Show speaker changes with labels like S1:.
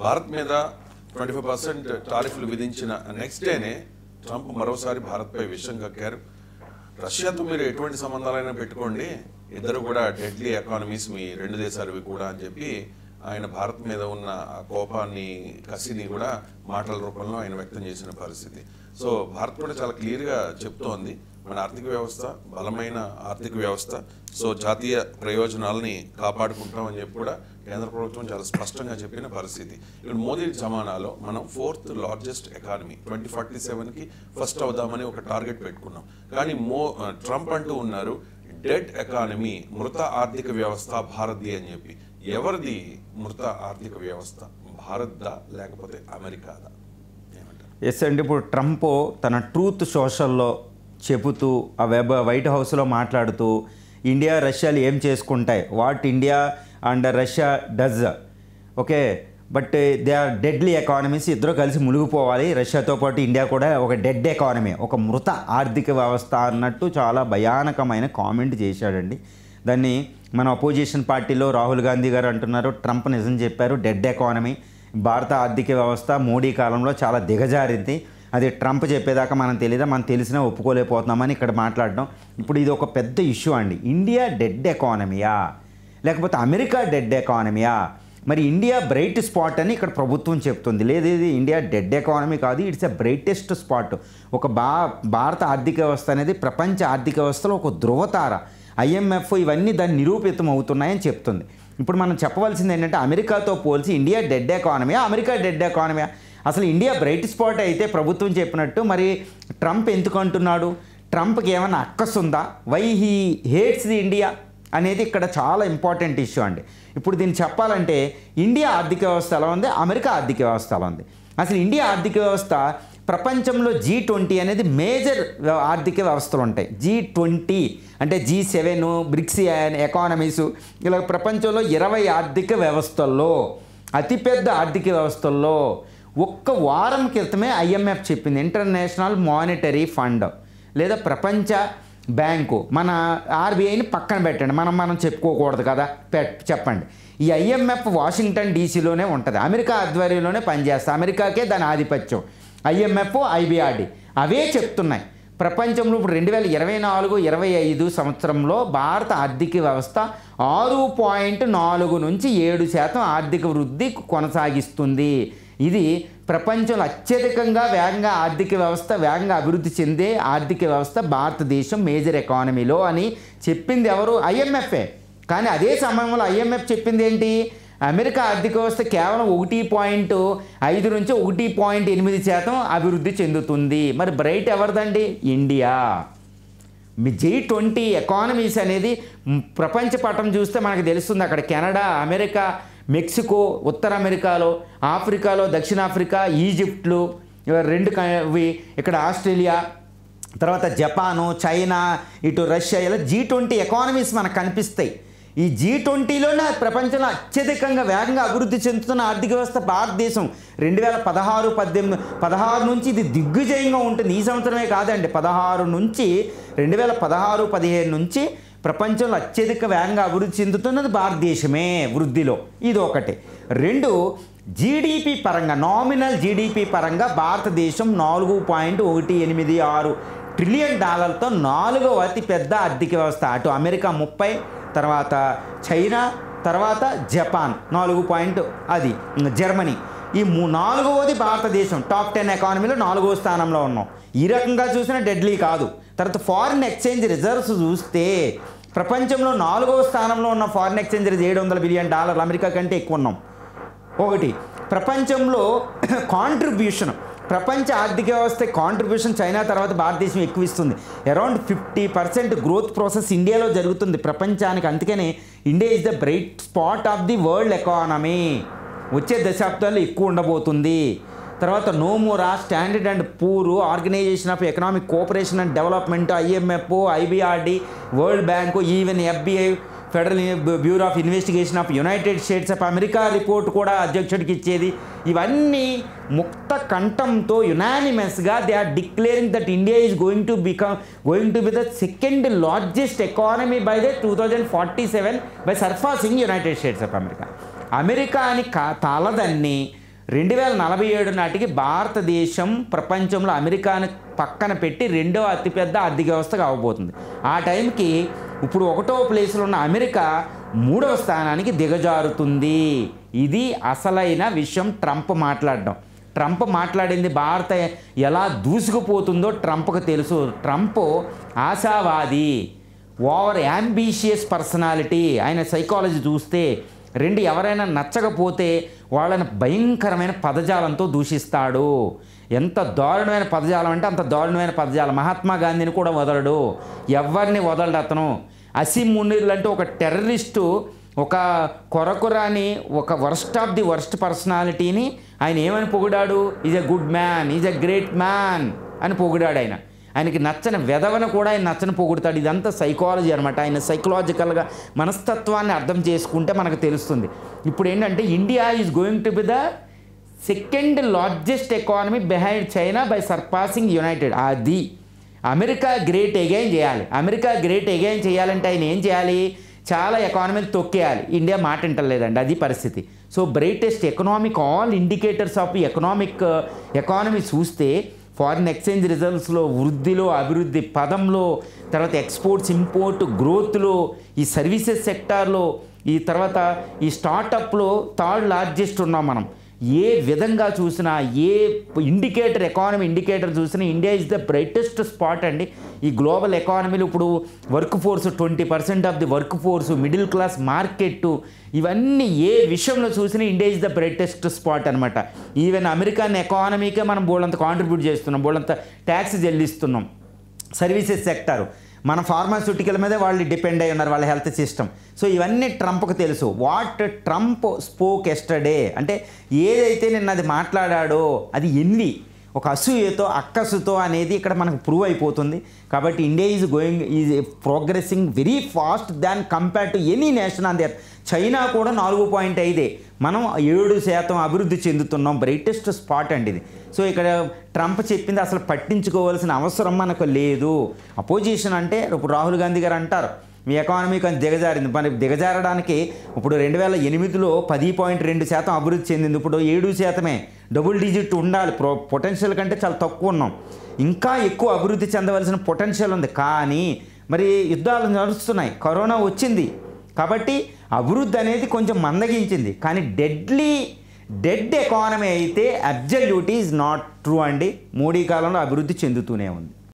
S1: భారత్ మీద 25% టారిఫ్లు విధించిన నెక్స్ట్ డేనే ట్రంప్ మరోసారి భారత్పై విషం కక్కారు. రష్యాతో మీరు ఎటువంటి సంబంధాలైనా పెట్టుకోండి, ఇద్దరు కూడా డెడ్లీ ఎకానమీస్ మీ రెండు దేశాలవి కూడా అని చెప్పి ఆయన భారత్ మీద ఉన్న ఆ కోపాన్ని కసిని కూడా మాటల రూపంలో ఆయన వ్యక్తం చేసిన పరిస్థితి. సో భారత్ కూడా చాలా క్లియర్గా చెప్తోంది, మన ఆర్థిక వ్యవస్థ బలమైన ఆర్థిక వ్యవస్థ, సో జాతీయ ప్రయోజనాలని కాపాడుకుంటామని చెప్పి కూడా కేంద్ర ప్రభుత్వం చాలా స్పష్టంగా చెప్పిన పరిస్థితి. ఇప్పుడు మోదీ జమానాలో మనం 4th లార్జెస్ట్ ఎకానమీ 2047కి ఫస్ట్ అవుదామని ఒక టార్గెట్ పెట్టుకున్నాం. కానీ ట్రంప్ అంటూ ఉన్నారు డెడ్ ఎకానమీ, మృత ఆర్థిక వ్యవస్థ భారత్ది అని చెప్పి. ఎవరిది మృత ఆర్థిక వ్యవస్థ, భారత్దా లేకపోతే అమెరికాదా?
S2: ఎస్ అండి, ఇప్పుడు ట్రంప్ తన ట్రూత్ సోషల్లో చెబుతూ ఆ వైట్ హౌస్లో మాట్లాడుతూ ఇండియా రష్యాలు ఏం చేసుకుంటాయి, what India and Russia does, okay but they are deadly economies, ఇద్దరు కలిసి మునిగిపోవాలి, రష్యాతో పాటు ఇండియా కూడా ఒక డెడ్ ఎకానమీ, ఒక మృత ఆర్థిక వ్యవస్థ అన్నట్టు చాలా భయానకమైన కామెంట్ చేశాడండి. దాన్ని మన అపోజిషన్ పార్టీలో రాహుల్ గాంధీ గారు అంటున్నారు ట్రంప్ నిజం చెప్పారు, డెడ్ ఎకానమీ, భారత ఆర్థిక వ్యవస్థ మోడీ కాలంలో చాలా దిగజారింది, అది ట్రంప్ చెప్పేదాకా మనం తెలియదా, మనం తెలిసినా ఒప్పుకోలేకపోతున్నామని ఇక్కడ మాట్లాడడం. ఇప్పుడు ఇది ఒక పెద్ద ఇష్యూ అండి. ఇండియా డెడ్ ఎకానమీయా లేకపోతే అమెరికా డెడ్ ఎకానమీయా? మరి ఇండియా బ్రైట్ స్పాట్ అని ఇక్కడ ప్రభుత్వం చెప్తుంది. లేదు, ఇది ఇండియా డెడ్ ఎకానమీ కాదు, ఇట్స్ ఎ బ్రైటెస్ట్ స్పాట్. ఒక భారత ఆర్థిక వ్యవస్థ అనేది ప్రపంచ ఆర్థిక వ్యవస్థలో ఒక ధృవతార. IMF ఇవన్నీ దాన్ని నిరూపితం అవుతున్నాయని చెప్తుంది. ఇప్పుడు మనం చెప్పవలసింది ఏంటంటే అమెరికాతో పోల్చి ఇండియా డెడ్ ఎకానమీయా అమెరికా డెడ్ ఎకానమీయా? అసలు ఇండియా బ్రైట్ స్పాట్ అయితే ప్రభుత్వం చెప్పినట్టు మరి ట్రంప్ ఎందుకు అంటున్నాడు? ట్రంప్కి ఏమైనా అక్కసుందా? Why he hates the India అనేది ఇక్కడ చాలా ఇంపార్టెంట్ ఇష్యూ అండి. ఇప్పుడు దీన్ని చెప్పాలంటే ఇండియా ఆర్థిక వ్యవస్థ ఎలా ఉంది, అమెరికా ఆర్థిక వ్యవస్థ ఎలా ఉంది? అసలు ఇండియా ఆర్థిక వ్యవస్థ ప్రపంచంలో G20 అనేది మేజర్ ఆర్థిక వ్యవస్థలు ఉంటాయి. G20 అంటే G7 బ్రిక్స్ ఎకానమీస్, ఇలా ప్రపంచంలో 20 ఆర్థిక వ్యవస్థల్లో అతిపెద్ద ఆర్థిక వ్యవస్థల్లో ఒక్క వారం క్రితమే IMF చెప్పింది, ఇంటర్నేషనల్ మానిటరీ ఫండ్ లేదా ప్రపంచ బ్యాంకు, మన RBIని పక్కన పెట్టండి, మనం చెప్పుకోకూడదు కదా, చెప్పండి. ఈ IMF వాషింగ్టన్ DCలోనే ఉంటుంది, అమెరికా ఆధ్వర్యంలోనే పనిచేస్తుంది, అమెరికాకే దాని ఆధిపత్యం. IMF IBRD అవే చెప్తున్నాయి ప్రపంచంలో ఇప్పుడు 2024-25 సంవత్సరంలో భారత ఆర్థిక వ్యవస్థ 6.4 నుంచి 7% ఆర్థిక వృద్ధి కొనసాగిస్తుంది. ఇది ప్రపంచంలో అత్యధికంగా వేగంగా ఆర్థిక వ్యవస్థ వేగంగా అభివృద్ధి చెందే ఆర్థిక వ్యవస్థ భారతదేశం మేజర్ ఎకానమీలో అని చెప్పింది ఎవరు? IMFే. కానీ అదే సమయంలో IMF చెప్పింది ఏంటి? అమెరికా ఆర్థిక వ్యవస్థ కేవలం 1.5 నుంచి 1.8% అభివృద్ధి చెందుతుంది. మరి బ్రైట్ ఎవరిదండి? ఇండియా. G20 ఎకానమీస్ అనేది ప్రపంచ పటం చూస్తే మనకు తెలుస్తుంది. అక్కడ కెనడా, అమెరికా, మెక్సికో, ఉత్తర అమెరికాలో, ఆఫ్రికాలో దక్షిణాఫ్రికా, ఈజిప్ట్లు, ఇక్కడ ఆస్ట్రేలియా, తర్వాత జపాను, చైనా, ఇటు రష్యా, ఇలా G20 ఎకానమీస్ మనకు కనిపిస్తాయి. ఈ G20లోనే ప్రపంచంలో అత్యధికంగా వేగంగా అభివృద్ధి చెందుతున్న ఆర్థిక వ్యవస్థ భారతదేశం. 2016 నుంచి ఇది దిగ్విజయంగా ఉంటుంది. ఈ సంవత్సరమే కాదండి, 16 నుంచి 2016-17 నుంచి ప్రపంచంలో అత్యధిక వేగంగా అభివృద్ధి చెందుతున్నది భారతదేశమే వృద్ధిలో. ఇది ఒకటి. 2, GDP పరంగా, నామినల్ GDP పరంగా భారతదేశం $4.186 ట్రిలియన్ 4వ అతిపెద్ద ఆర్థిక వ్యవస్థ. అటు అమెరికా 30, తర్వాత చైనా, తర్వాత జపాన్ 4 అది జర్మనీ, ఈ 4వది భారతదేశం. టాప్ 10 ఎకానమీలో 4వ స్థానంలో ఉన్నాం. ఈ రకంగా చూసినా డెడ్లీ కాదు. తర్వాత ఫారిన్ ఎక్స్చేంజ్ రిజర్వ్స్ చూస్తే ప్రపంచంలో 4వ స్థానంలో ఉన్న ఫారిన్ ఎక్స్చేంజ్ $700 బిలియన్, అమెరికా కంటే ఎక్కువ ఉన్నాం. ఒకటి. ప్రపంచంలో కాంట్రిబ్యూషన్, ప్రపంచ ఆర్థిక వ్యవస్థ కాంట్రిబ్యూషన్ చైనా తర్వాత భారతదేశం ఎక్కువ ఇస్తుంది. అరౌండ్ 50% గ్రోత్ ప్రాసెస్ ఇండియాలో జరుగుతుంది ప్రపంచానికి. అందుకనే India is the bright spot of the world economy. వచ్చే దశాబ్దాల్లో ఎక్కువ ఉండబోతుంది. తర్వాత Nomura, Standard and Poor, Organisation of Economic Cooperation and Development, IMF, IBRD, World Bank, even FBI, Federal Bureau of Investigation of United States of America report కూడా అధ్యక్షుడికి ఇచ్చేది. ఇవన్నీ ముక్త కంఠంతో యునానిమస్గా they are declaring that India is going to be the second largest economy by the 2047 by surpassing United States of America. America అని తలదన్ని 2047 నాటికి భారతదేశం ప్రపంచంలో అమెరికాను పక్కన పెట్టి 2వ అతిపెద్ద ఆర్థిక వ్యవస్థగా అవబోతుంది. ఆ టైంకి ఇప్పుడు 1వ ప్లేస్లో ఉన్న అమెరికా 3వ స్థానానికి దిగజారుతుంది. ఇది అసలైన విషయం. ట్రంప్ మాట్లాడింది భారత ఎలా దూసుకుపోతుందో ట్రంప్కు తెలుసు. ట్రంప్ ఆశావాది, ఓవర్ యాంబిషియస్ పర్సనాలిటీ. ఆయన సైకాలజీ చూస్తే ఎవరైనా నచ్చకపోతే వాళ్ళని భయంకరమైన పదజాలంతో దూషిస్తాడు. ఎంత దారుణమైన పదజాలం అంటే అంత దారుణమైన పదజాలం. మహాత్మా గాంధీని కూడా వదలడు, ఎవరిని వదలడు అతను. అసీం మునీర్ అంటే ఒక టెర్రరిస్టు, ఒక కొరకురాని, ఒక వర్స్ట్ ఆఫ్ ది వర్స్ట్ పర్సనాలిటీని ఆయన ఏమని పొగిడాడు? Is a good man, is a great man అని పొగిడాడు. ఆయనకి నచ్చని వెధవను కూడా ఆయన నచ్చని పొగుడుతాడు. ఇదంతా సైకాలజీ అనమాట. ఆయన సైకలాజికల్గా మనస్తత్వాన్ని అర్థం చేసుకుంటే మనకు తెలుస్తుంది. ఇప్పుడు ఏంటంటే India is going to be the second largest economy behind China by surpassing United. అది అమెరికా గ్రేట్ అగైన్ చేయాలి. అమెరికా గ్రేట్ అగైన్ చేయాలంటే ఆయన ఏం చేయాలి? చాలా ఎకానమీని తొక్కేయాలి. ఇండియా మాట వింటలేదండి, అది పరిస్థితి. So brightest economic all indicators of economy చూస్తే ఫారిన్ ఎక్స్చేంజ్ రిజల్ట్స్లో, వృద్ధిలో, అభివృద్ధి పదంలో, తర్వాత ఎక్స్పోర్ట్స్ ఇంపోర్ట్ గ్రోత్లో, ఈ సర్వీసెస్ సెక్టార్లో, ఈ తర్వాత ఈ స్టార్టప్లో థర్డ్ లార్జెస్ట్ ఉన్నాం మనం. ఏ విధంగా చూసినా, ఏ ఎకానమీ ఇండికేటర్ చూసినా India is the brightest spot అండి. ఈ గ్లోబల్ ఎకానమీలో ఇప్పుడు work force 20% of the work force, middle class market, ఇవన్నీ ఏ విషయంలో చూసినా India is the brightest spot అనమాట. ఈవెన్ అమెరికన్ ఎకానమీకే మనం బోళ్ళంత కాంట్రిబ్యూట్ చేస్తున్నాం, బోళ్ళంత ట్యాక్స్ చెల్లిస్తున్నాం. సర్వీసెస్ సెక్టారు, మన ఫార్మాస్యూటికల్ మీదే వాళ్ళు డిపెండ్ అయి ఉన్నారు, వాళ్ళ హెల్త్ సిస్టమ్. సో ఇవన్నీ ట్రంప్కి తెలుసు. వాట్ ట్రంప్ స్పోక్ ఎస్టర్డే అంటే ఏదైతే నిన్న అది మాట్లాడాడో అది ఎన్వి, ఒక అసూయతో, అక్కసుతో అనేది ఇక్కడ మనకు ప్రూవ్ అయిపోతుంది. కాబట్టి India is progressing very fast than compare to any nation on the earth. China కూడా 4.5, మనం 7% అభివృద్ధి చెందుతున్నాం. బ్రైటెస్ట్ స్పాట్ అండి ఇది. సో ఇక్కడ ట్రంప్ చెప్పింది అసలు పట్టించుకోవాల్సిన అవసరం మనకు లేదు. అపోజిషన్ అంటే ఇప్పుడు రాహుల్ గాంధీ గారు అంటారు మీ ఎకానమీ కొంచెం దిగజారింది. మరి దిగజారడానికి ఇప్పుడు 2008లో 10.2% అభివృద్ధి చెందింది, ఇప్పుడు 7%. డబుల్ డిజిట్ ఉండాలి. పొటెన్షియల్ కంటే చాలా తక్కువ ఉన్నాం. ఇంకా ఎక్కువ అభివృద్ధి చెందవలసిన పొటెన్షియల్ ఉంది. కానీ మరి యుద్ధాలు నడుస్తున్నాయి, కరోనా వచ్చింది, కాబట్టి అభివృద్ధి అనేది కొంచెం మందగించింది. కానీ డెడ్ ఎకానమీ అయితే అబ్జల్యూట్ ఈజ్ నాట్ ట్రూ అండి. మోడీ కాలంలో అభివృద్ధి చెందుతూనే ఉంది.